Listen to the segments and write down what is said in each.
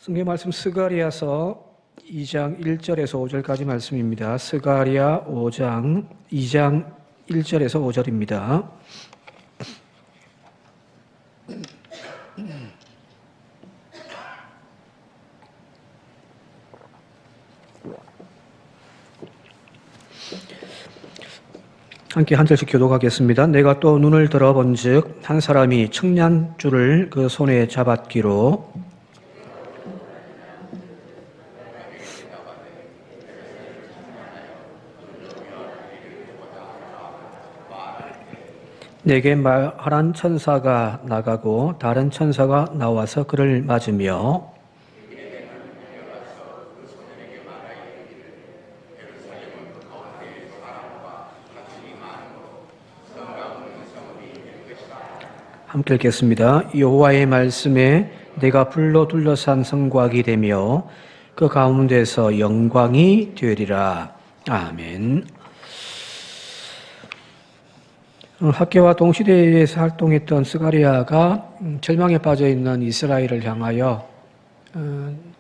성경 말씀 스가랴서 2장 1절에서 5절까지 말씀입니다. 스가랴 5장 2장 1절에서 5절입니다. 함께 한 절씩 교독하겠습니다. 내가 또 눈을 들어본즉 한 사람이 청량줄을 그 손에 잡았기로 내게 말하란 천사가 나가고 다른 천사가 나와서 그를 맞으며 함께 읽겠습니다. 여호와의 말씀에 내가 불로 둘러싼 성곽이 되며 그 가운데서 영광이 되리라. 아멘. 학계와 동시대에서 활동했던 스가랴가 절망에 빠져있는 이스라엘을 향하여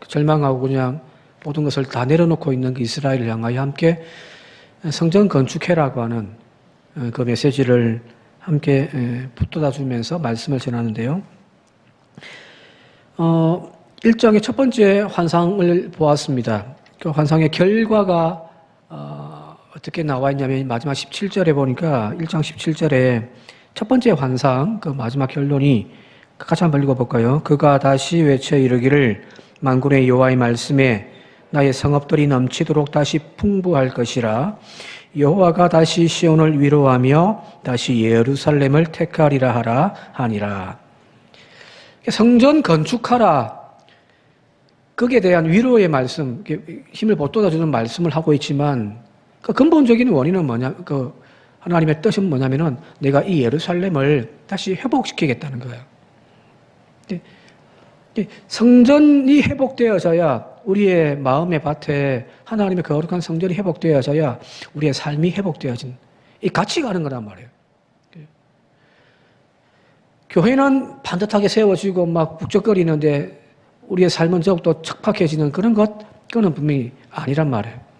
절망하고 그냥 모든 것을 다 내려놓고 있는 그 이스라엘을 향하여 함께 성전 건축해라고 하는 그 메시지를 함께 붙들어 주면서 말씀을 전하는데요. 1장의 첫 번째 환상을 보았습니다. 그 환상의 결과가 어떻게 나와 있냐면 마지막 17절에 보니까 1장 17절에 첫 번째 환상 그 마지막 결론이 같이 한번 읽어볼까요? 그가 다시 외쳐 이르기를 만군의 여호와의 말씀에 나의 성읍들이 넘치도록 다시 풍부할 것이라. 여호와가 다시 시온을 위로하며 다시 예루살렘을 택하리라 하라 하니라. 성전 건축하라. 거기에 대한 위로의 말씀, 힘을 보돋아주는 말씀을 하고 있지만 그 근본적인 원인은 뭐냐? 그 하나님의 뜻은 뭐냐면은 내가 이 예루살렘을 다시 회복시키겠다는 거예요. 성전이 회복되어져야 우리의 마음의 밭에 하나님의 거룩한 성전이 회복되어져야 우리의 삶이 회복되어진 이 같이 가는 거란 말이에요. 교회는 반듯하게 세워지고 막 북적거리는데 우리의 삶은 더욱더 척박해지는 그런 그건 분명히 아니란 말이에요.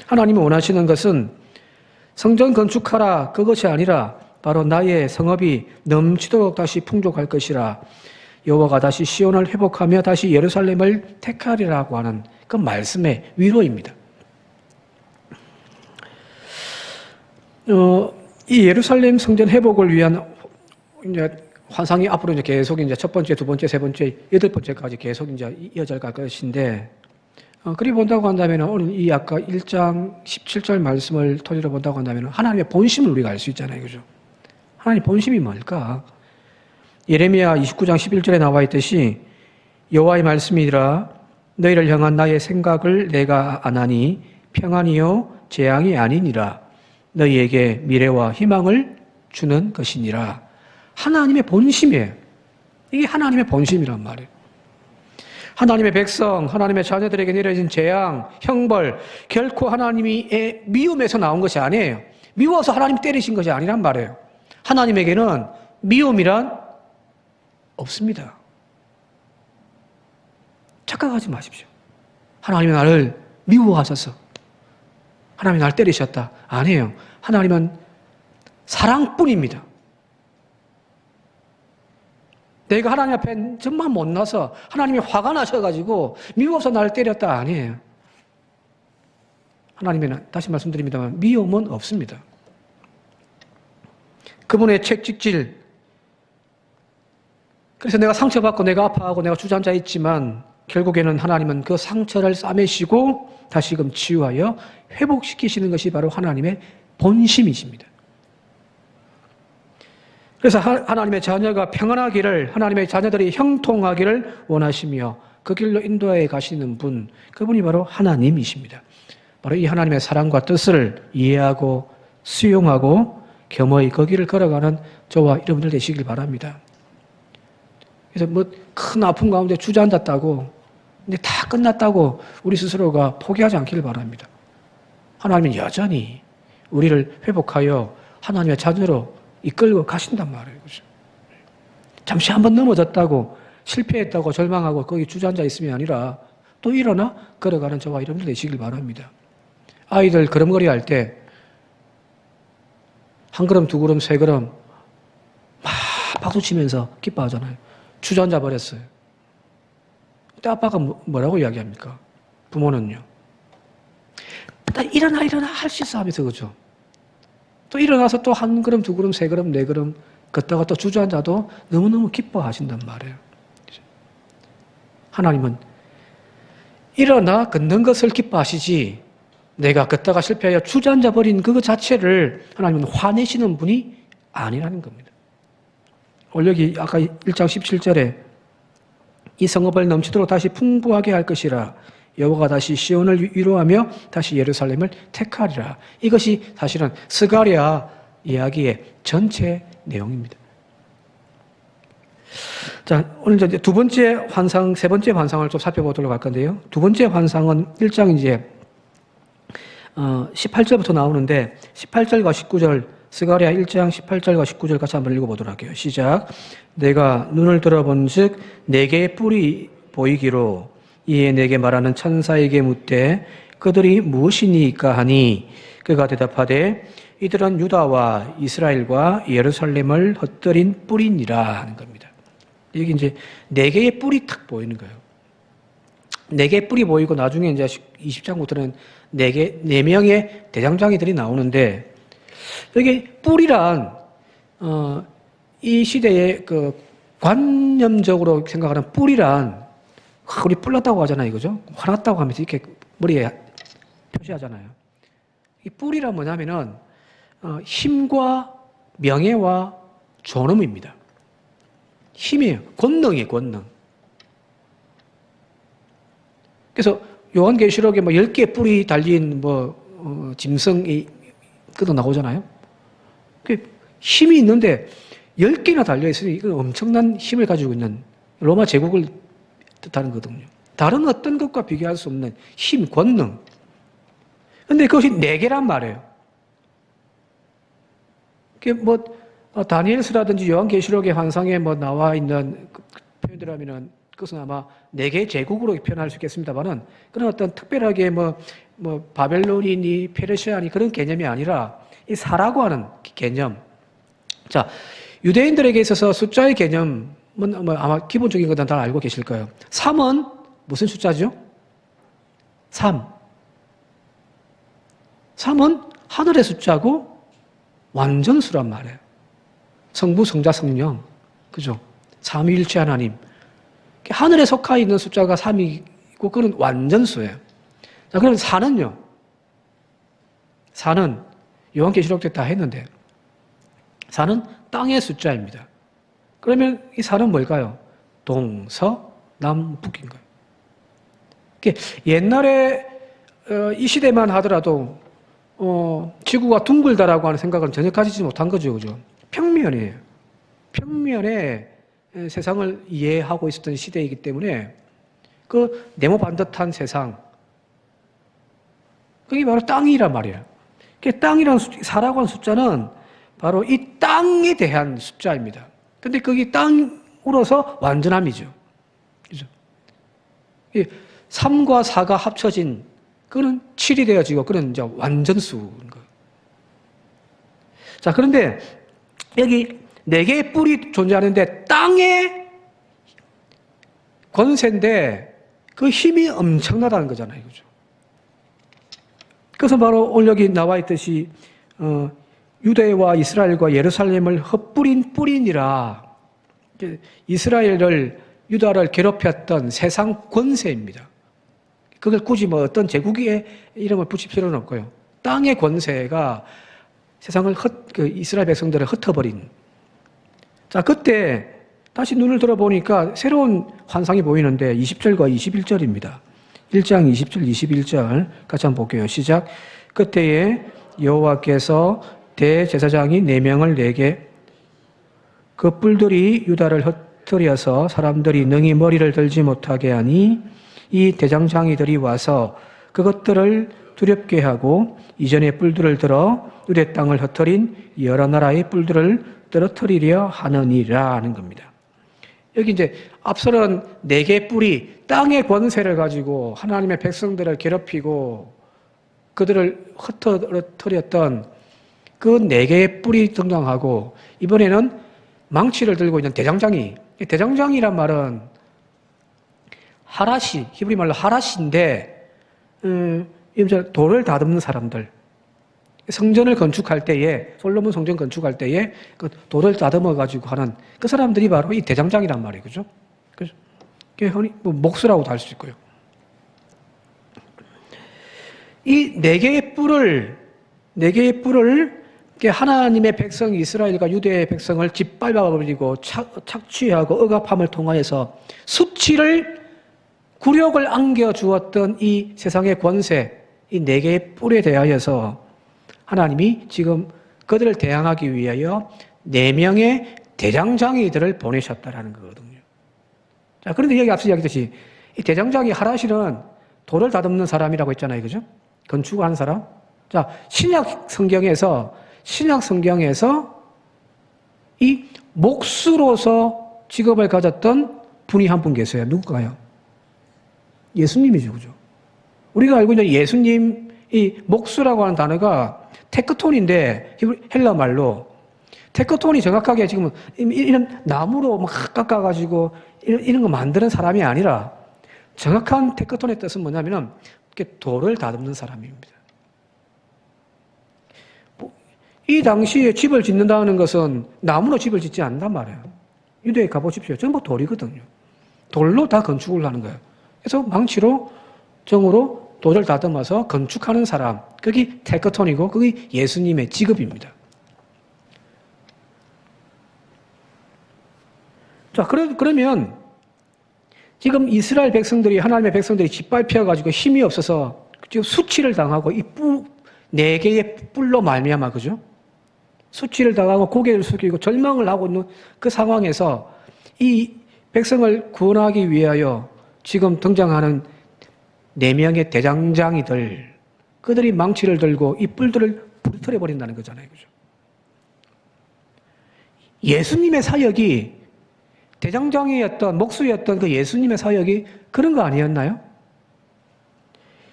하나님이 원하시는 것은 성전 건축하라 그것이 아니라 바로 나의 성읍이 넘치도록 다시 풍족할 것이라. 여호와가 다시 시온을 회복하며 다시 예루살렘을 택하리라고 하는 그 말씀의 위로입니다. 이 예루살렘 성전 회복을 위한 이제 환상이 앞으로 이제 계속 이제 첫 번째, 두 번째, 세 번째, 여덟 번째까지 계속 이제 이어져 갈 것인데, 그리 본다고 한다면 오늘 이 아까 1장 17절 말씀을 토대로 본다고 한다면 하나님의 본심을 우리가 알 수 있잖아요, 그죠? 하나님 본심이 뭘까? 예레미야 29장 11절에 나와 있듯이 여호와의 말씀이라 너희를 향한 나의 생각을 내가 아나니 평안이요 재앙이 아니니라. 너희에게 미래와 희망을 주는 것이니라. 하나님의 본심이에요. 이게 하나님의 본심이란 말이에요. 하나님의 백성, 하나님의 자녀들에게 내려진 재앙, 형벌 결코 하나님의 미움에서 나온 것이 아니에요. 미워서 하나님 때리신 것이 아니란 말이에요. 하나님에게는 미움이란 없습니다. 착각하지 마십시오. 하나님이 나를 미워하셔서 하나님이 나를 때리셨다. 아니에요. 하나님은 사랑뿐입니다. 내가 하나님 앞에 정말 못나서 하나님이 화가 나셔가지고 미워서 나를 때렸다. 아니에요. 하나님은 다시 말씀드립니다만 미움은 없습니다. 그분의 책찍질, 그래서 내가 상처받고 내가 아파하고 내가 주저앉아 있지만 결국에는 하나님은 그 상처를 싸매시고 다시금 치유하여 회복시키시는 것이 바로 하나님의 본심이십니다. 그래서 하나님의 자녀가 평안하기를, 하나님의 자녀들이 형통하기를 원하시며 그 길로 인도해 가시는 분, 그분이 바로 하나님이십니다. 바로 이 하나님의 사랑과 뜻을 이해하고 수용하고 겸허히 그 길을 걸어가는 저와 여러분들 되시길 바랍니다. 그래서 뭐 큰 아픔 가운데 주저앉았다고, 근데 다 끝났다고 우리 스스로가 포기하지 않기를 바랍니다. 하나님은 여전히 우리를 회복하여 하나님의 자녀로 이끌고 가신단 말이에요. 그렇죠? 잠시 한번 넘어졌다고 실패했다고 절망하고 거기 주저앉아 있음이 아니라 또 일어나 걸어가는 저와 여러분들 되시길 바랍니다. 아이들 걸음걸이 할 때 한 걸음, 두 걸음, 세 걸음 막 박수 치면서 기뻐하잖아요. 주저앉아 버렸어요. 그때 아빠가 뭐라고 이야기합니까? 부모는요. 일어나 할 수 있어 하면서 그죠. 또 일어나서 또 한 걸음, 두 걸음, 세 걸음, 네 걸음 걷다가 또 주저앉아도 너무너무 기뻐하신단 말이에요. 하나님은 일어나 걷는 것을 기뻐하시지 내가 걷다가 실패하여 주저앉아 버린 그것 자체를 하나님은 화내시는 분이 아니라는 겁니다. 오늘 여기 아까 1장 17절에 이 성읍을 넘치도록 다시 풍부하게 할 것이라 여호와가 다시 시온을 위로하며 다시 예루살렘을 택하리라. 이것이 사실은 스가랴 이야기의 전체 내용입니다. 자, 오늘 이제 두 번째 환상, 세 번째 환상을 좀 살펴보도록 할 건데요. 두 번째 환상은 1장 이제 18절부터 나오는데 18절과 19절 스가랴 1장 18절과 19절 같이 한번 읽어보도록 할게요. 시작. 내가 눈을 들어본즉 네 개의 뿔이 보이기로 이에 내게 말하는 천사에게 묻되 그들이 무엇이니까 하니 그가 대답하되 이들은 유다와 이스라엘과 예루살렘을 흩뜨린 뿔이니라 하는 겁니다. 여기 이제 네 개의 뿔이 탁 보이는 거예요. 네 개의 뿔이 보이고 나중에 이제 20장부터는 네 명의 대장장이들이 나오는데 여기 뿔이란 이 시대의 그 관념적으로 생각하는 뿔이란 우리 뿔 났다고 하잖아요, 그죠? 화났다고 하면서 이렇게 머리에 표시하잖아요. 이 뿔이란 뭐냐면은 힘과 명예와 존엄입니다. 힘이에요. 권능이에요, 권능. 그래서 요한계시록에 뭐 10개의 뿔이 달린 짐승이 그도 나오잖아요. 힘이 있는데 10개나 달려있으니 이건 엄청난 힘을 가지고 있는 로마 제국을 뜻하는 거거든요. 다른 어떤 것과 비교할 수 없는 힘, 권능. 근데 그것이 4개란 말이에요. 그게 다니엘서라든지 요한계시록의 환상에 나와 있는 표현들 하면은 그것은 아마 4개의 제국으로 표현할 수 있겠습니다만은 그런 어떤 특별하게 바벨론이니 페르시아니 그런 개념이 아니라 이 사라고 하는 개념. 자, 유대인들에게 있어서 숫자의 개념은 아마 기본적인 것은 다 알고 계실 거예요. 3은 무슨 숫자죠? 3. 3은 하늘의 숫자고 완전수란 말이에요. 성부, 성자, 성령. 그죠? 삼위일체 하나님. 하늘에 속하 있는 숫자가 3이고 그건 완전수예요. 자, 그럼 4는요? 4는 요한계시록 때 다 했는데 4는 땅의 숫자입니다. 그러면 이 4는 뭘까요? 동서남북인 거예요. 옛날에 이 시대만 하더라도 지구가 둥글다라고 하는 생각은 전혀 가지지 못한 거죠. 그죠? 평면이에요. 평면에 세상을 이해하고 있었던 시대이기 때문에 그 네모 반듯한 세상 그게 바로 땅이란 말이에요. 땅이라는 사라고 하는 숫자는 바로 이 땅에 대한 숫자입니다. 근데 그게 땅으로서 완전함이죠. 그죠? 3과 4가 합쳐진 그거는 7이 되어지고 그건 이제 완전수인 거예요. 자, 그런데 여기 4개의 뿔이 존재하는데 땅의 권세인데 그 힘이 엄청나다는 거잖아요. 그죠? 그래서 바로 오늘 여기 나와 있듯이 유대와 이스라엘과 예루살렘을 흩뿌린 뿔이니라. 이스라엘을 유다를 괴롭혔던 세상 권세입니다. 그걸 굳이 어떤 제국의 이름을 붙일 필요는 없고요. 땅의 권세가 세상을 이스라엘 백성들을 흩어버린. 자, 그때 다시 눈을 들어보니까 새로운 환상이 보이는데 20절과 21절입니다. 1장 20절, 21절 같이 한번 볼게요. 시작. 그때에 여호와께서 대제사장이 4명을 내게 그 뿔들이 유다를 흩뜨려서 사람들이 능히 머리를 들지 못하게 하니 이 대장장이들이 와서 그것들을 두렵게 하고 이전의 뿔들을 들어 유대 땅을 흩뜨린 여러 나라의 뿔들을 떨어뜨리려 하느니라 하는 겁니다. 여기 이제 앞서는 네 개의 뿔이 땅의 권세를 가지고 하나님의 백성들을 괴롭히고 그들을 흩어뜨렸던 그 네 개의 뿔이 등장하고 이번에는 망치를 들고 있는 대장장이. 대장장이란 말은 하라시, 히브리 말로 하라시인데 돌을 다듬는 사람들. 성전을 건축할 때에, 솔로몬 성전 건축할 때에 그 돌을 다듬어 가지고 하는 그 사람들이 바로 이 대장장이란 말이에요. 그죠? 그죠? 흔히 뭐 목수라고도 할 수 있고요. 이 네 개의 뿔을 하나님의 백성 이스라엘과 유대의 백성을 짓밟아버리고 착취하고 억압함을 통하여서 수치를 굴욕을 안겨주었던 이 세상의 권세, 이 네 개의 뿔에 대하여서 하나님이 지금 그들을 대항하기 위하여 4명의 대장장이들을 보내셨다라는 거거든요. 자, 그런데 여기 앞서 이야기했듯이 이 대장장이 하라실은 돌을 다듬는 사람이라고 했잖아요. 그죠? 건축하는 사람. 자, 신약 성경에서 이 목수로서 직업을 가졌던 분이 한 분 계세요. 누굴까요? 예수님이죠. 그죠? 우리가 알고 있는 예수님, 이 목수라고 하는 단어가 테크톤인데, 헬라 말로. 테크톤이 정확하게 지금 이런 나무로 막 깎아가지고 이런 거 만드는 사람이 아니라 정확한 테크톤의 뜻은 뭐냐면은 돌을 다듬는 사람입니다. 이 당시에 집을 짓는다는 것은 나무로 집을 짓지 않는단 말이에요. 유대에 가보십시오. 전부 돌이거든요. 돌로 다 건축을 하는 거예요. 그래서 망치로, 정으로 돌을 다듬어서 건축하는 사람, 그게 테크톤이고 그게 예수님의 직업입니다. 자, 그러면 지금 이스라엘 백성들이, 하나님의 백성들이 짓밟혀가지고 힘이 없어서 지금 수치를 당하고 이 네 개의 뿔로 말미암아, 그죠? 수치를 당하고 고개를 숙이고 절망을 하고 있는 그 상황에서 이 백성을 구원하기 위하여 지금 등장하는 4명의 대장장이들, 그들이 망치를 들고 이 뿔들을 부러뜨려 버린다는 거잖아요. 그죠? 예수님의 사역이, 대장장이였던, 목수였던 그 예수님의 사역이 그런 거 아니었나요?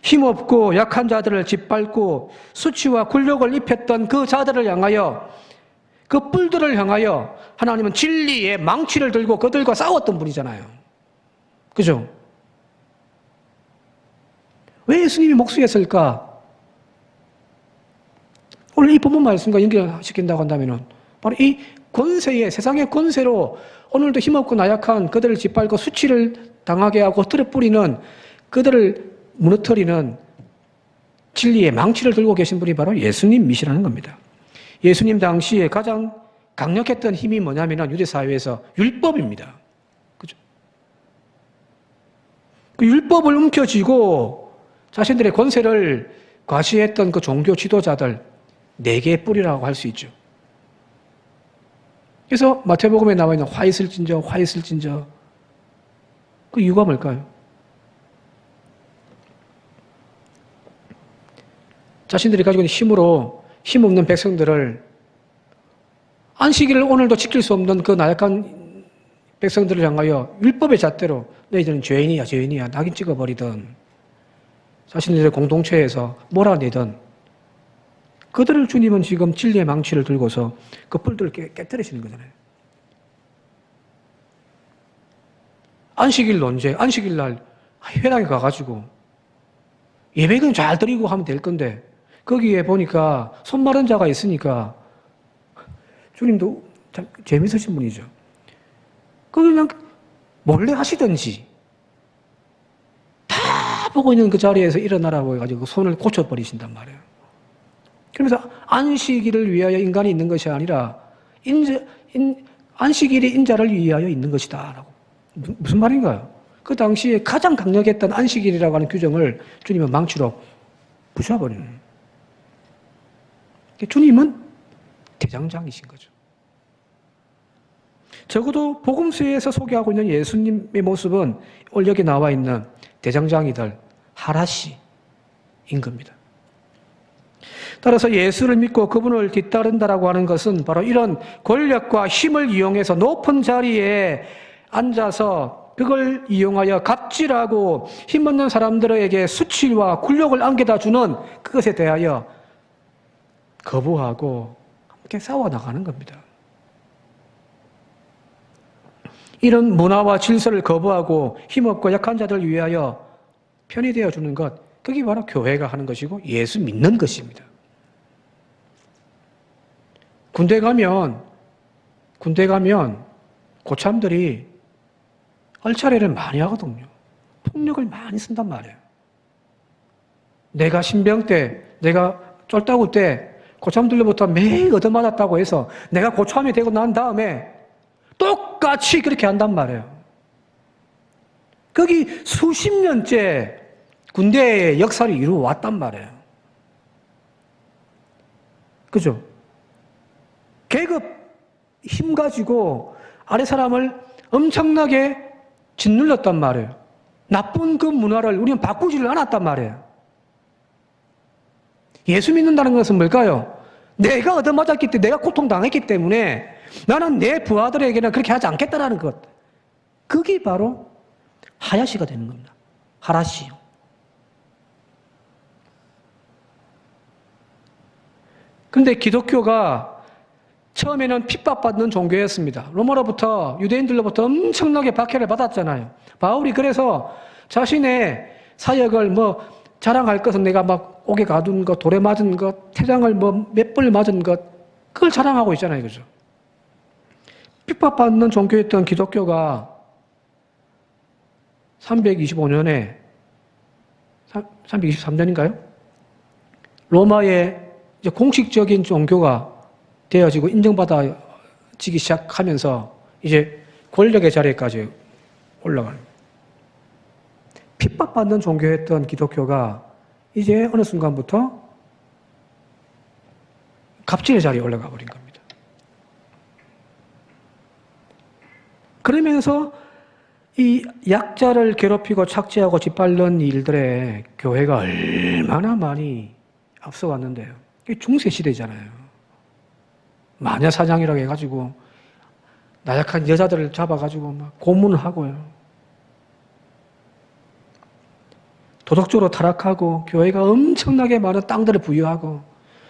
힘없고 약한 자들을 짓밟고 수치와 굴욕을 입혔던 그 자들을 향하여, 그 뿔들을 향하여 하나님은 진리의 망치를 들고 그들과 싸웠던 분이잖아요. 그죠? 왜 예수님이 목수였을까? 오늘 이 본문 말씀과 연결시킨다고 한다면 바로 이 권세의, 세상의 권세로 오늘도 힘없고 나약한 그들을 짓밟고 수치를 당하게 하고 흩어져 뿌리는, 그들을 무너뜨리는 진리의 망치를 들고 계신 분이 바로 예수님이시라는 겁니다. 예수님 당시에 가장 강력했던 힘이 뭐냐면 유대 사회에서 율법입니다. 그죠? 그 율법을 움켜쥐고 자신들의 권세를 과시했던 그 종교 지도자들, 4개의 뿔이라고 할 수 있죠. 그래서 마태복음에 나와 있는 화 있을진저, 화 있을진저. 그 이유가 뭘까요? 자신들이 가지고 있는 힘으로 힘없는 백성들을, 안식일을 오늘도 지킬 수 없는 그 나약한 백성들을 향하여 율법의 잣대로 너희들은 죄인이야, 죄인이야, 낙인 찍어버리든 자신들의 공동체에서 몰아내든 그들을 주님은 지금 진리의 망치를 들고서 그 뿔들을 깨뜨리시는 거잖아요. 안식일 논제, 안식일 날 회당에 가가지고 예배는 잘 드리고 하면 될 건데 거기에 보니까 손 마른 자가 있으니까 주님도 참 재밌으신 분이죠. 그냥 몰래 하시든지 다 보고 있는 그 자리에서 일어나라고 해가지고 손을 고쳐버리신단 말이에요. 그러면서 안식일을 위하여 인간이 있는 것이 아니라 안식일이 인자를 위하여 있는 것이다 라고. 무슨 말인가요? 그 당시에 가장 강력했던 안식일이라고 하는 규정을 주님은 망치로 부숴버리는. 주님은 대장장이신 거죠. 적어도 복음서에서 소개하고 있는 예수님의 모습은 오늘 여기 나와 있는 대장장이들, 하라시인 겁니다. 따라서 예수를 믿고 그분을 뒤따른다라고 하는 것은 바로 이런 권력과 힘을 이용해서 높은 자리에 앉아서 그걸 이용하여 갑질하고 힘없는 사람들에게 수치와 굴욕을 안겨다 주는 그것에 대하여 거부하고 함께 싸워나가는 겁니다. 이런 문화와 질서를 거부하고 힘없고 약한 자들을 위하여 편이 되어주는 것, 그게 바로 교회가 하는 것이고 예수 믿는 것입니다. 군대 가면 고참들이 얼차례를 많이 하거든요. 폭력을 많이 쓴단 말이에요. 내가 신병 때, 내가 쫄따구 때 고참들로부터 매일 얻어맞았다고 해서 내가 고참이 되고 난 다음에 똑같이 그렇게 한단 말이에요. 거기 수십 년째 군대의 역사를 이루어왔단 말이에요. 그죠? 계급 힘 가지고 아래 사람을 엄청나게 짓눌렀단 말이에요. 나쁜 그 문화를 우리는 바꾸지를 않았단 말이에요. 예수 믿는다는 것은 뭘까요? 내가 얻어맞았기 때문에, 내가 고통당했기 때문에 나는 내 부하들에게는 그렇게 하지 않겠다라는 것. 그게 바로 하야시가 되는 겁니다. 하라시요. 그런데 기독교가 처음에는 핍박받는 종교였습니다. 로마로부터, 유대인들로부터 엄청나게 박해를 받았잖아요. 바울이 그래서 자신의 사역을 자랑할 것은 내가 막 옥에 가둔 것, 돌에 맞은 것, 태장을 몇 벌 맞은 것, 그걸 자랑하고 있잖아요. 그죠? 핍박받는 종교였던 기독교가 325년에, 323년인가요? 로마의 이제 공식적인 종교가 되어지고 인정받아지기 시작하면서 이제 권력의 자리까지 올라가는 거예요. 핍박받는 종교였던 기독교가 이제 어느 순간부터 갑질의 자리에 올라가 버린 겁니다. 그러면서 이 약자를 괴롭히고 착취하고 짓밟는 일들에 교회가 얼마나 많이 앞서왔는데요. 이게 중세시대잖아요. 마녀사냥이라고 해가지고 나약한 여자들을 잡아가지고 막 고문을 하고요. 도덕적으로 타락하고 교회가 엄청나게 많은 땅들을 부여하고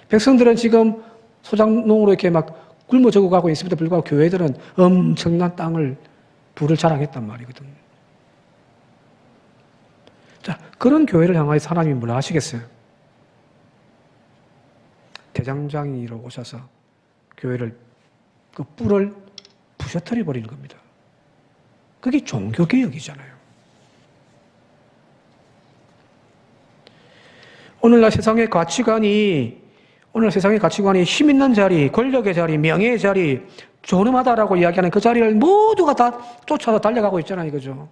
백성들은 지금 소작농으로 이렇게 막 굶어 죽어가고 있음에도 불구하고 교회들은 엄청난 땅을 부를 자랑했단 말이거든요. 자, 그런 교회를 향하여 하나님이 뭐라 하시겠어요? 대장장이로 오셔서 교회를 그 뿔을 부셔뜨려 버리는 겁니다. 그게 종교개혁이잖아요. 오늘날 세상의 가치관이 힘 있는 자리, 권력의 자리, 명예의 자리, 존엄하다라고 이야기하는 그 자리를 모두가 다 쫓아서 달려가고 있잖아요. 이거죠.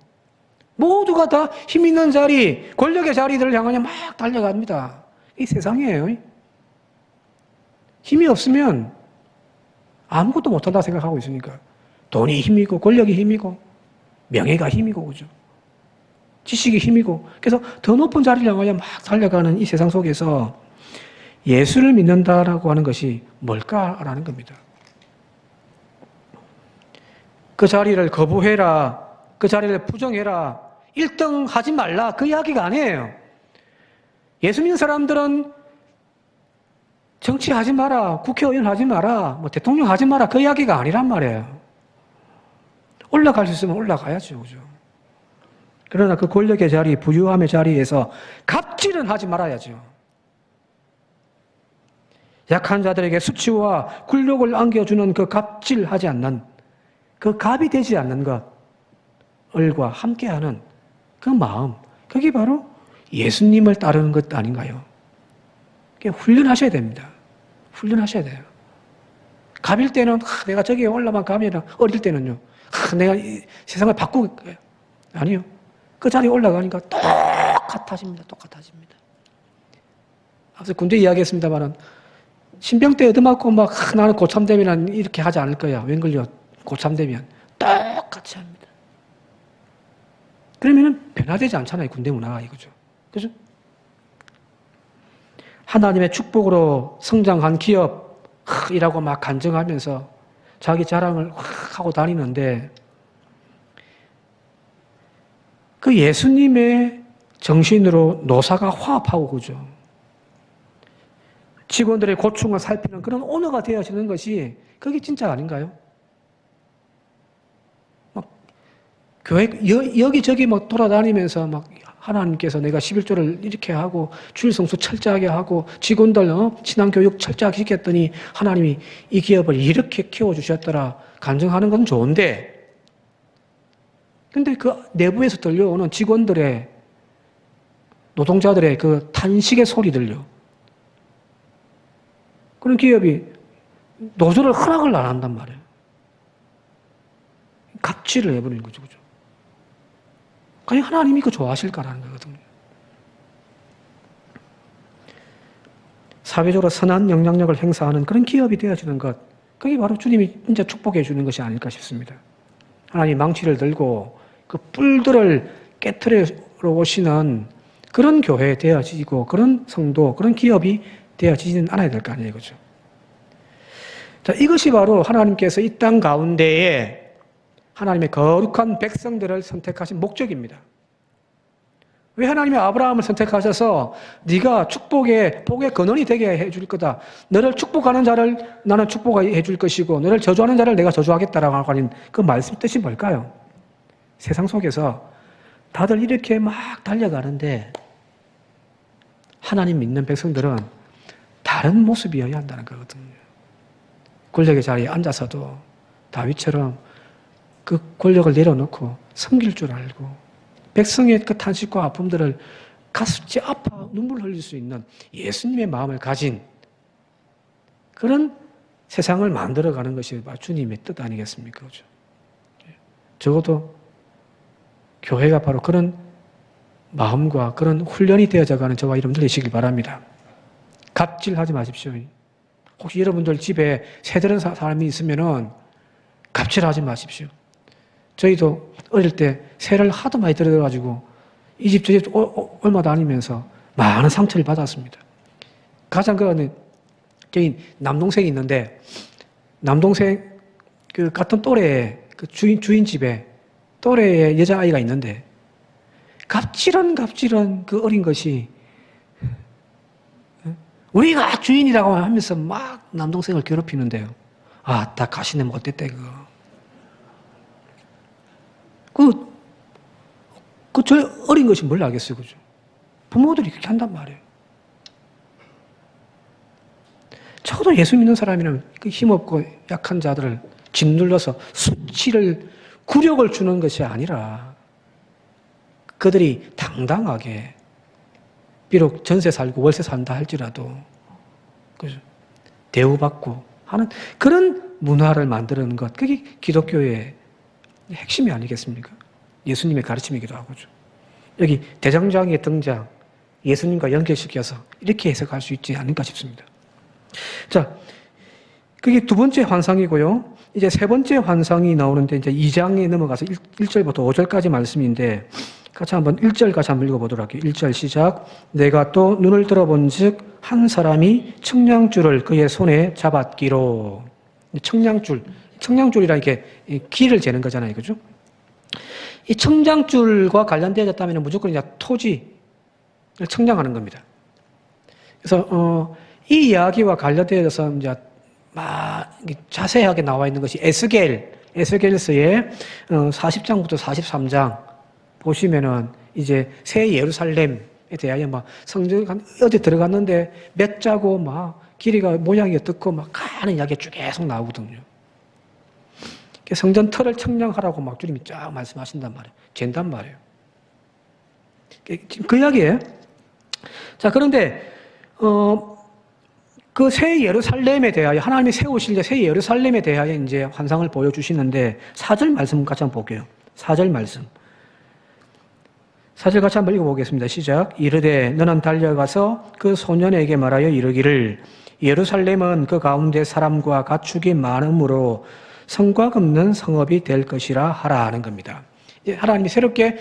모두가 다 힘 있는 자리, 권력의 자리들을 향하여 막 달려갑니다. 이 세상이에요. 힘이 없으면 아무것도 못한다 생각하고 있으니까. 돈이 힘이고, 권력이 힘이고, 명예가 힘이고, 그죠? 지식이 힘이고, 그래서 더 높은 자리를 향하여 막 달려가는 이 세상 속에서 예수를 믿는다라고 하는 것이 뭘까라는 겁니다. 그 자리를 거부해라, 그 자리를 부정해라, 1등 하지 말라, 그 이야기가 아니에요. 예수 믿는 사람들은 정치하지 마라, 국회의원 하지 마라, 대통령 하지 마라, 그 이야기가 아니란 말이에요. 올라갈 수 있으면 올라가야죠, 그죠? 그러나 그 권력의 자리, 부유함의 자리에서 갑질은 하지 말아야죠. 약한 자들에게 수치와 굴욕을 안겨주는 그 갑질하지 않는, 그 갑이 되지 않는 것을과 함께하는 그 마음, 그게 바로 예수님을 따르는 것 아닌가요? 훈련하셔야 됩니다. 훈련하셔야 돼요. 갑일 때는 내가 저기에 올라만 가면, 어릴 때는요, 내가 이 세상을 바꾸고 거예요. 아니요. 그 자리에 올라가니까 똑같아집니다. 똑같아집니다. 앞서 군대 이야기했습니다만은 신병 때 얻어맞고 막 나는 고참되면 이렇게 하지 않을 거야. 웬걸요? 고참되면 똑같이 합니다. 그러면은 변화되지 않잖아요. 군대 문화가 이거죠. 그죠? 하나님의 축복으로 성장한 기업이라고 막 간증하면서 자기 자랑을 하고 다니는데 그 예수님의 정신으로 노사가 화합하고 그죠. 직원들의 고충을 살피는 그런 오너가 되어지는 것이 그게 진짜 아닌가요? 막 교회 여기저기 막 돌아다니면서 막 하나님께서 내가 11조를 이렇게 하고 주일성수 철저하게 하고 직원들 신앙교육 철저하게 시켰더니 하나님이 이 기업을 이렇게 키워주셨더라 간증하는 건 좋은데 근데 그 내부에서 들려오는 직원들의 노동자들의 그 탄식의 소리 들려. 그런 기업이 노조를 허락을 안 한단 말이에요. 갑질을 해버리는 거죠. 그죠? 과연 하나님이 그 좋아하실까라는 거거든요. 사회적으로 선한 영향력을 행사하는 그런 기업이 되어지는 것, 그게 바로 주님이 진짜 축복해 주는 것이 아닐까 싶습니다. 하나님이 망치를 들고 그 뿔들을 깨트려 오시는 그런 교회 되어지고 그런 성도, 그런 기업이 되어지지는 않아야 될 거 아니에요. 그죠? 자, 이것이 바로 하나님께서 이 땅 가운데에 하나님의 거룩한 백성들을 선택하신 목적입니다. 왜 하나님이 아브라함을 선택하셔서 네가 복의 근원이 되게 해줄 거다. 너를 축복하는 자를 나는 축복해 줄 것이고 너를 저주하는 자를 내가 저주하겠다라고 하는 그 말씀 뜻이 뭘까요? 세상 속에서 다들 이렇게 막 달려가는데 하나님 믿는 백성들은 다른 모습이어야 한다는 거거든요. 권력의 자리에 앉아서도 다윗처럼 그 권력을 내려놓고 섬길 줄 알고 백성의 그 탄식과 아픔들을 가슴이 아파 눈물 흘릴 수 있는 예수님의 마음을 가진 그런 세상을 만들어가는 것이 주님의 뜻 아니겠습니까? 그렇죠? 적어도 교회가 바로 그런 마음과 그런 훈련이 되어져가는 저와 여러분들 되시길 바랍니다. 갑질하지 마십시오. 혹시 여러분들 집에 세들은 사람이 있으면은 갑질하지 마십시오. 저희도 어릴 때 세를 하도 많이 들어가지고 이 집 저 집 얼마 다니면서 많은 상처를 받았습니다. 가장 저희 남동생이 있는데 남동생 그 같은 또래의 그 주인 집에 또래의 여자아이가 있는데 갑질한 그 어린 것이 우리가 주인이라고 하면서 막 남동생을 괴롭히는데요. 아, 다 가시네 못됐대 그거. 저 어린 것이 뭘 알겠어요, 그죠? 부모들이 그렇게 한단 말이에요. 적어도 예수 믿는 사람이라면 그 힘없고 약한 자들을 짓눌러서 수치를, 굴욕을 주는 것이 아니라 그들이 당당하게 비록 전세 살고 월세 산다 할지라도 그죠? 대우받고 하는 그런 문화를 만드는 것, 그게 기독교의 핵심이 아니겠습니까? 예수님의 가르침이기도 하고죠. 여기 대장장의 등장, 예수님과 연결시켜서 이렇게 해석할 수 있지 않을까 싶습니다. 자, 그게 두 번째 환상이고요. 이제 세 번째 환상이 나오는데 이제 2장에 넘어가서 1절부터 5절까지 말씀인데 같이 한번 1절 같이 한번 읽어보도록 할게요. 1절 시작. 내가 또 눈을 들어본 즉 한 사람이 청량줄을 그의 손에 잡았기로. 청량줄이라 이렇게 길을 재는 거잖아요. 그죠? 이 청량줄과 관련되어졌다면 무조건 이제 토지를 청량하는 겁니다. 그래서 이 이야기와 관련되어서 이제 자세하게 나와 있는 것이 에스겔서의 40장부터 43장 보시면은 이제 새 예루살렘에 대하여 막 성전 어디 들어갔는데 몇 자고 막 길이가 모양이 어떻고 막 가는 이야기가 쭉 계속 나오거든요. 성전 털을 청량하라고 막 주님이 쫙 말씀하신단 말이에요. 잰단 말이에요. 그 이야기예요. 자, 그런데 그 새 예루살렘에 대하여 하나님이 세우실 새 예루살렘에 대하여 이제 환상을 보여주시는데 4절 말씀 같이 한번 볼게요. 4절 말씀. 4절 같이 한번 읽어보겠습니다. 시작. 이르되 너는 달려가서 그 소년에게 말하여 이르기를 예루살렘은 그 가운데 사람과 가축이 많으므로 성곽 없는 성읍이 될 것이라 하라 하는 겁니다. 이제 하나님이 새롭게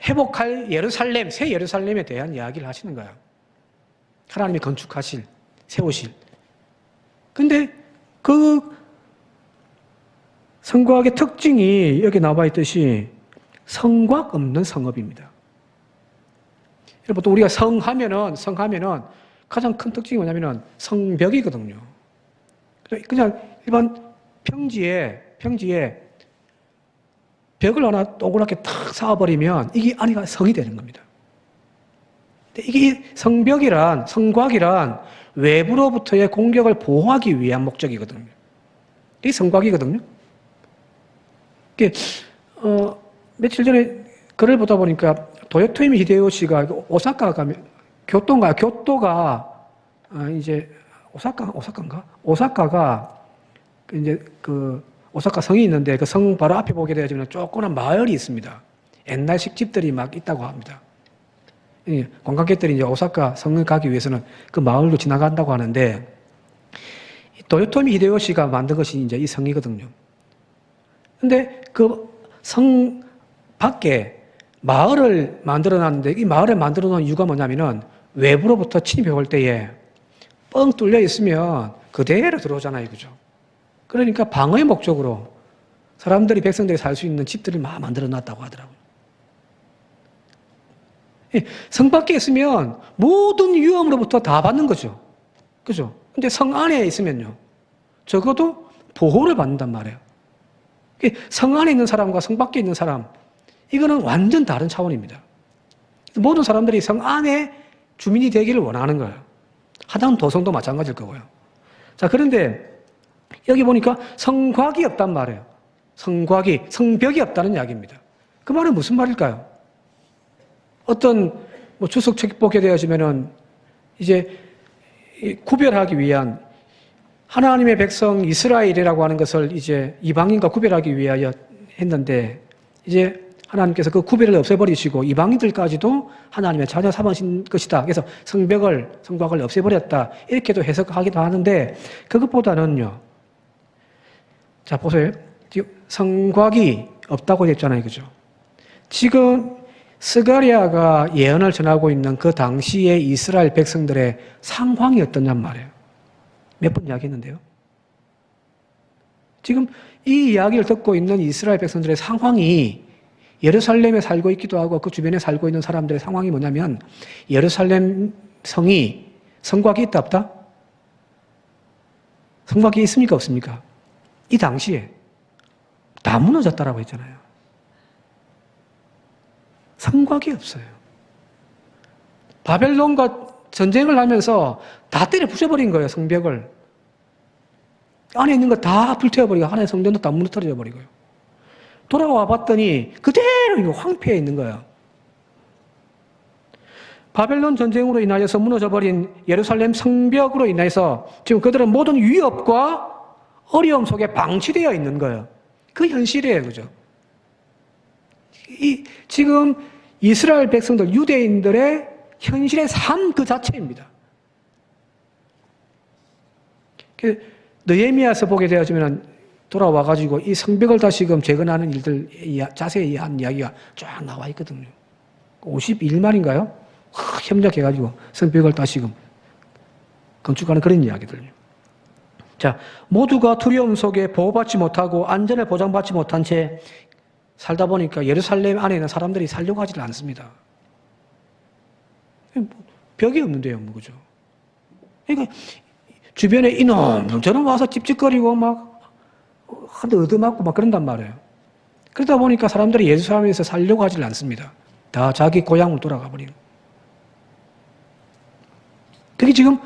회복할 예루살렘, 새 예루살렘에 대한 이야기를 하시는 거예요. 하나님이 건축하실, 세우실. 근데 그 성곽의 특징이 여기 나와 있듯이 성곽 없는 성읍입니다. 여러분, 또 우리가 성하면은 가장 큰 특징이 뭐냐면은 성벽이거든요. 그냥 일반 평지에 벽을 하나 동그랗게 탁 쌓아버리면 이게 안에가 성이 되는 겁니다. 이게 성곽이란 외부로부터의 공격을 보호하기 위한 목적이거든요. 이게 성곽이거든요. 며칠 전에 글을 보다 보니까 도요토미 히데요시가 오사카 가면 교토가 이제 오사카가 이제 오사카 성이 있는데 그 성 바로 앞에 보게 되면 조그만 마을이 있습니다. 옛날식 집들이 막 있다고 합니다. 관광객들이 이제 오사카 성을 가기 위해서는 그 마을도 지나간다고 하는데, 도요토미 히데요시가 만든 것이 이제 이 성이거든요. 근데 그 성 밖에 마을을 만들어 놨는데, 이 마을을 만들어 놓은 이유가 뭐냐면은 외부로부터 침입해 올 때에 뻥 뚫려 있으면 그대로 들어오잖아요. 그죠? 그러니까 방어의 목적으로 백성들이 살 수 있는 집들을 막 만들어 놨다고 하더라고요. 성 밖에 있으면 모든 위험으로부터 다 받는 거죠. 그죠? 근데 성 안에 있으면요, 적어도 보호를 받는단 말이에요. 성 안에 있는 사람과 성 밖에 있는 사람, 이거는 완전 다른 차원입니다. 모든 사람들이 성 안에 주민이 되기를 원하는 거예요. 하단 도성도 마찬가지일 거고요. 자, 그런데 여기 보니까 성곽이 없단 말이에요. 성벽이 없다는 이야기입니다. 그 말은 무슨 말일까요? 어떤 추석 축복에 되어지면은 이제 구별하기 위한 하나님의 백성 이스라엘이라고 하는 것을 이제 이방인과 구별하기 위하여 했는데, 이제 하나님께서 그 구별을 없애버리시고 이방인들까지도 하나님의 자녀 삼으신 것이다. 그래서 성곽을 없애버렸다. 이렇게도 해석하기도 하는데, 그것보다는요, 자, 보세요. 지금 성곽이 없다고 했잖아요. 그죠? 지금 스가랴가 예언을 전하고 있는 그 당시의 이스라엘 백성들의 상황이 어떠냔 말이에요. 몇 번 이야기했는데요. 지금 이 이야기를 듣고 있는 이스라엘 백성들의 상황이 예루살렘에 살고 있기도 하고 그 주변에 살고 있는 사람들의 상황이 뭐냐면, 예루살렘 성곽이 있다 없다? 성곽이 있습니까 없습니까? 이 당시에 다 무너졌다라고 했잖아요. 성곽이 없어요. 바벨론과 전쟁을 하면서 다 때려 부셔버린 거예요, 성벽을. 안에 있는 거 다 불태워버리고, 하나의 성전도 다 무너뜨려 버리고요. 돌아와 봤더니 그대로 황폐해 있는 거예요. 바벨론 전쟁으로 인하여서 무너져버린 예루살렘 성벽으로 인해서 지금 그들은 모든 위협과 어려움 속에 방치되어 있는 거예요. 그 현실이에요. 그죠? 지금 이스라엘 백성들, 유대인들의 현실의 삶 그 자체입니다. 느헤미야서 보게 되어지면 돌아와가지고 이 성벽을 다시금 재건하는 일들 자세히 한 이야기가 쫙 나와 있거든요. 51만인가요? 협력해가지고 성벽을 다시금 건축하는 그런 이야기들요. 자, 모두가 두려움 속에 보호받지 못하고 안전을 보장받지 못한 채 살다 보니까 예루살렘 안에 있는 사람들이 살려고 하지 않습니다. 벽이 없는데요, 뭐, 그죠? 그러니까 주변에 이놈 저놈 와서 찝찝거리고 막 한 대 얻어맞고 막 그런단 말이에요. 그러다 보니까 사람들이 예루살렘에서 살려고 하지 않습니다. 다 자기 고향으로 돌아가 버리는. 그게 지금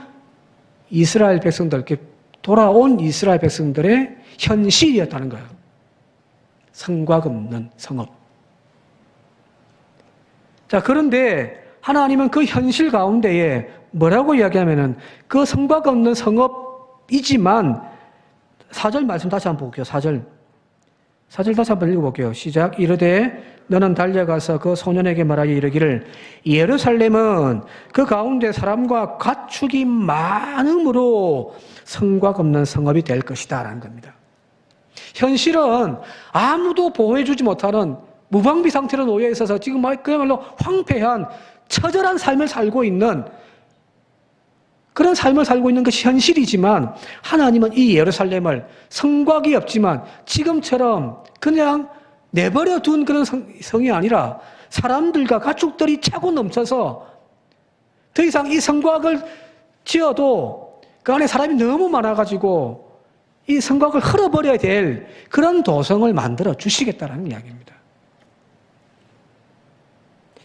이스라엘 백성들, 돌아온 이스라엘 백성들의 현실이었다는 거예요. 성곽 없는 성읍. 자, 그런데 하나님은 그 현실 가운데에 뭐라고 이야기하면은 그 성곽 없는 성읍이지만, 4절 말씀 다시 한번 볼게요. 4절 다시 한번 읽어볼게요. 시작. 이르되 너는 달려가서 그 소년에게 말하여 이르기를 예루살렘은 그 가운데 사람과 가축이 많음으로 성곽 없는 성읍이 될 것이다 라는 겁니다. 현실은 아무도 보호해주지 못하는 무방비 상태로 놓여 있어서 지금 그야말로 황폐한 처절한 삶을 살고 있는 그런 삶을 살고 있는 것이 현실이지만, 하나님은 이 예루살렘을 성곽이 없지만 지금처럼 그냥 내버려 둔 그런 성이 아니라 사람들과 가축들이 차고 넘쳐서 더 이상 이 성곽을 지어도 그 안에 사람이 너무 많아가지고 이 성곽을 헐어버려야 될 그런 도성을 만들어 주시겠다는 이야기입니다.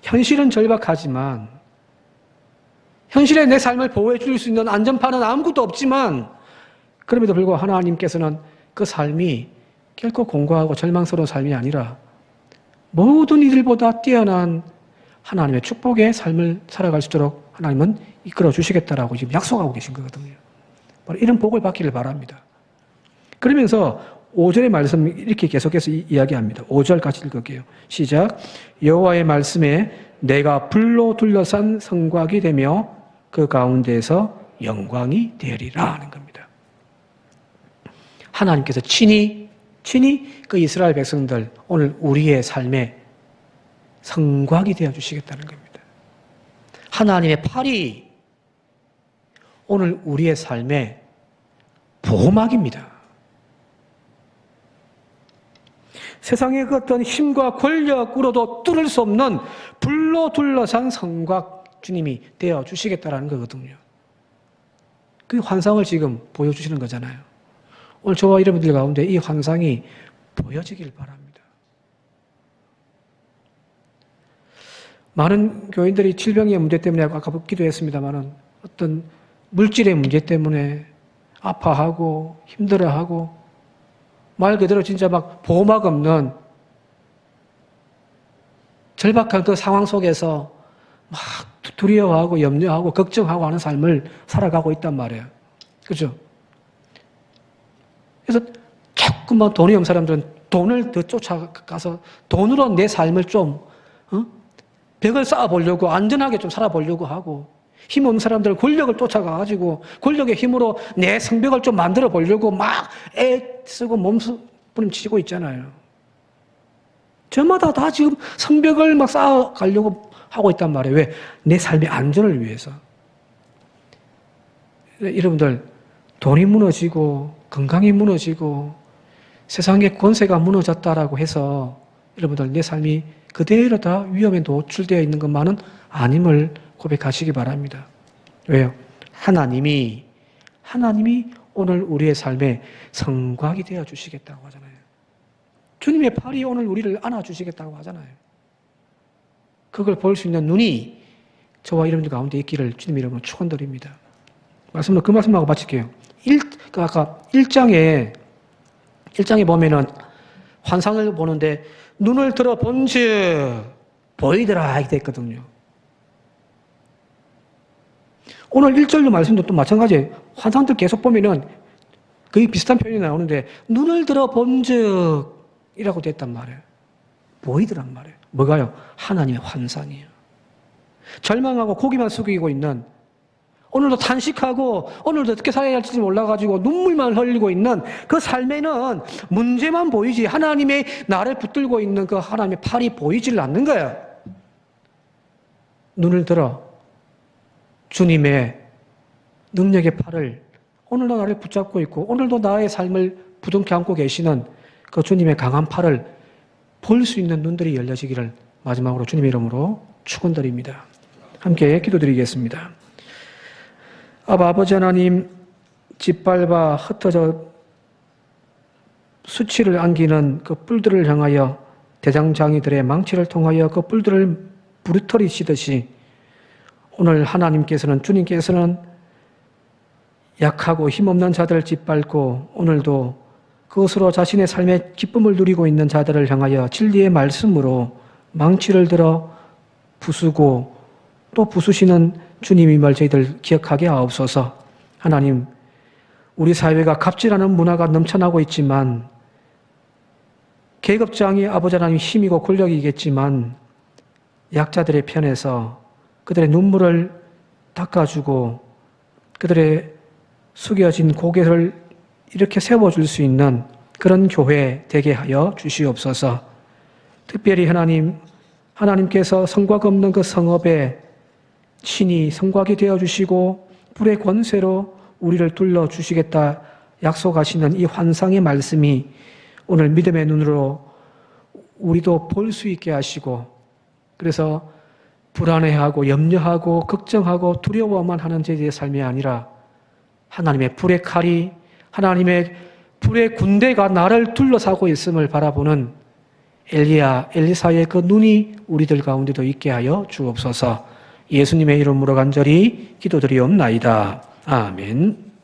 현실은 절박하지만, 현실에 내 삶을 보호해 줄 수 있는 안전판은 아무것도 없지만, 그럼에도 불구하고 하나님께서는 그 삶이 결코 공고하고 절망스러운 삶이 아니라 모든 이들보다 뛰어난 하나님의 축복의 삶을 살아갈 수 있도록 하나님은 이끌어 주시겠다라고 지금 약속하고 계신 거거든요. 바로 이런 복을 받기를 바랍니다. 그러면서 5절의 말씀 이렇게 계속해서 이야기합니다. 5절 같이 읽을게요. 시작. 여호와의 말씀에 내가 불로 둘러싼 성곽이 되며 그 가운데에서 영광이 되리라 하는 겁니다. 하나님께서 친히 그 이스라엘 백성들 오늘 우리의 삶에 성곽이 되어 주시겠다는 겁니다. 하나님의 팔이 오늘 우리의 삶에 보호막입니다. 세상의 그 어떤 힘과 권력으로도 뚫을 수 없는 불로 둘러싼 성곽 주님이 되어 주시겠다는 거거든요. 그 환상을 지금 보여주시는 거잖아요. 오늘 저와 여러분들 가운데 이 환상이 보여지길 바랍니다. 많은 교인들이 질병의 문제 때문에 아까 기도했습니다마는 어떤 물질의 문제 때문에 아파하고 힘들어하고 말 그대로 진짜 막 보호막 없는 절박한 그 상황 속에서 막 두려워하고 염려하고 걱정하고 하는 삶을 살아가고 있단 말이에요. 그죠? 그래서 자꾸만 돈이 없는 사람들은 돈을 더 쫓아가서 돈으로 내 삶을 좀 벽을 쌓아보려고 안전하게 좀 살아보려고 하고, 힘없는 사람들은 권력을 쫓아가가지고 권력의 힘으로 내 성벽을 좀 만들어 보려고 막 애쓰고 몸부림치고 있잖아요. 저마다 다 지금 성벽을 막 쌓아가려고 하고 있단 말이에요. 왜? 내 삶의 안전을 위해서. 여러분들, 돈이 무너지고 건강이 무너지고 세상의 권세가 무너졌다라고 해서 여러분들 내 삶이 그대로 다 위험에 노출되어 있는 것만은 아님을 고백하시기 바랍니다. 왜요? 하나님이 오늘 우리의 삶에 성곽이 되어 주시겠다고 하잖아요. 주님의 팔이 오늘 우리를 안아주시겠다고 하잖아요. 그걸 볼 수 있는 눈이 저와 여러분들 가운데 있기를 주님 이름으로 축원드립니다. 그 말씀하고 마칠게요. 아까 1장에 보면은 환상을 보는데 눈을 들어 본즉 보이더라 이렇게 됐거든요. 오늘 1절로 말씀도 또 마찬가지예요. 환상들 계속 보면은 거의 비슷한 표현이 나오는데 눈을 들어 본즉 이라고 됐단 말이에요. 보이더란 말이에요. 뭐가요? 하나님의 환상이에요. 절망하고 고개만 숙이고 있는, 오늘도 탄식하고 오늘도 어떻게 살아야 할지 몰라가지고 눈물만 흘리고 있는 그 삶에는 문제만 보이지 하나님의 나를 붙들고 있는 그 하나님의 팔이 보이질 않는 거예요. 눈을 들어 주님의 능력의 팔을 오늘도 나를 붙잡고 있고 오늘도 나의 삶을 부둥켜 안고 계시는 그 주님의 강한 팔을 볼 수 있는 눈들이 열려지기를 마지막으로 주님의 이름으로 축원드립니다. 함께 기도드리겠습니다. 아버지 하나님, 짓밟아 흩어져 수치를 안기는 그 뿔들을 향하여 대장장이들의 망치를 통하여 그 뿔들을 부르터리시듯이 오늘 주님께서는 약하고 힘없는 자들을 짓밟고 오늘도 그것으로 자신의 삶의 기쁨을 누리고 있는 자들을 향하여 진리의 말씀으로 망치를 들어 부수고 또 부수시는 주님임을 저희들 기억하게 하옵소서. 하나님, 우리 사회가 갑질하는 문화가 넘쳐나고 있지만 계급장이 아버지 하나님 힘이고 권력이겠지만 약자들의 편에서 그들의 눈물을 닦아주고 그들의 숙여진 고개를 이렇게 세워줄 수 있는 그런 교회 되게 하여 주시옵소서. 특별히 하나님께서 성곽 없는 그 성읍에 친히 성곽이 되어주시고 불의 권세로 우리를 둘러주시겠다 약속하시는 이 환상의 말씀이 오늘 믿음의 눈으로 우리도 볼 수 있게 하시고, 그래서 불안해하고 염려하고 걱정하고 두려워만 하는 저희의 삶이 아니라 하나님의 불의 칼이, 하나님의 불의 군대가 나를 둘러싸고 있음을 바라보는 엘리사의 그 눈이 우리들 가운데도 있게 하여 주옵소서. 예수님의 이름으로 간절히 기도드리옵나이다. 아멘.